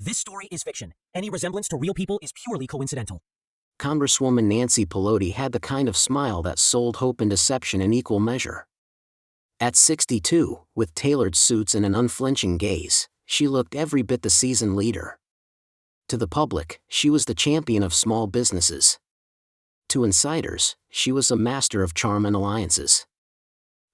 This story is fiction. Any resemblance to real people is purely coincidental. Congresswoman Nancy Peloti had the kind of smile that sold hope and deception in equal measure. At 62, with tailored suits and an unflinching gaze, she looked every bit the seasoned leader. To the public, she was the champion of small businesses. To insiders, she was a master of charm and alliances.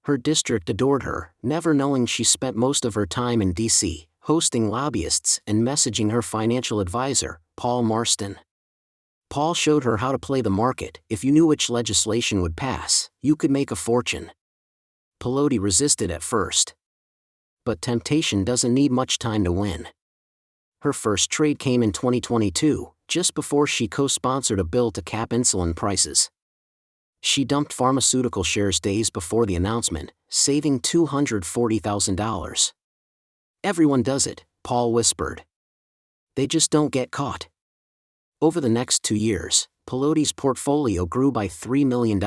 Her district adored her, never knowing she spent most of her time in D.C., hosting lobbyists and messaging her financial advisor, Paul Marston. Paul showed her how to play the market. If you knew which legislation would pass, you could make a fortune. Peloti resisted at first. But temptation doesn't need much time to win. Her first trade came in 2022, just before she co-sponsored a bill to cap insulin prices. She dumped pharmaceutical shares days before the announcement, saving $240,000. "Everyone does it," Paul whispered. "They just don't get caught." Over the next 2 years, Peloti's portfolio grew by $3 million.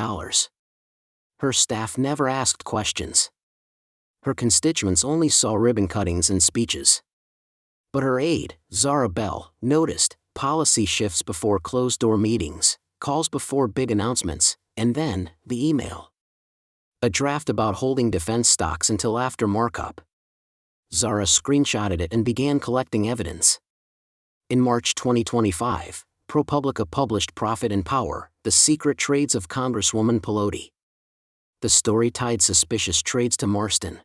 Her staff never asked questions. Her constituents only saw ribbon cuttings and speeches. But her aide, Zara Bell, noticed policy shifts before closed-door meetings, calls before big announcements, and then the email. A draft about holding defense stocks until after markup. Zara screenshotted it and began collecting evidence. In March 2025, ProPublica published Profit and Power: The Secret Trades of Congresswoman Peloti. The story tied suspicious trades to Marston.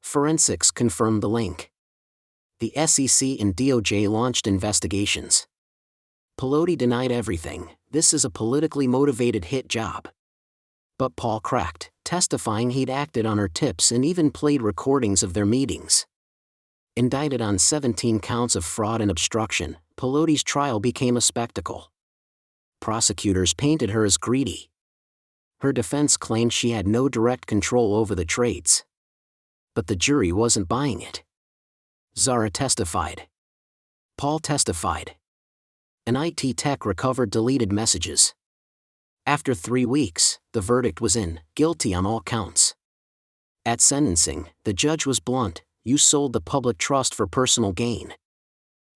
Forensics confirmed the link. The SEC and DOJ launched investigations. Peloti denied everything. "This is a politically motivated hit job." But Paul cracked, testifying he'd acted on her tips and even played recordings of their meetings. Indicted on 17 counts of fraud and obstruction, Peloti's trial became a spectacle. Prosecutors painted her as greedy. Her defense claimed she had no direct control over the trades. But the jury wasn't buying it. Zara testified. Paul testified. An IT tech recovered deleted messages. After 3 weeks, the verdict was in, guilty on all counts. At sentencing, the judge was blunt: "You sold the public trust for personal gain."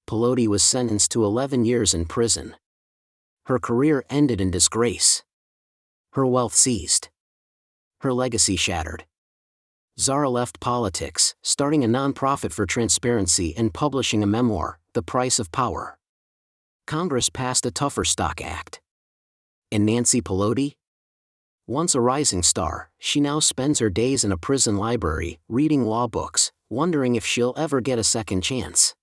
Peloti was sentenced to 11 years in prison. Her career ended in disgrace. Her wealth seized. Her legacy shattered. Zara left politics, starting a nonprofit for transparency and publishing a memoir, The Price of Power. Congress passed a tougher stock act. And Nancy Peloti? Once a rising star, she now spends her days in a prison library, reading law books, wondering if she'll ever get a second chance.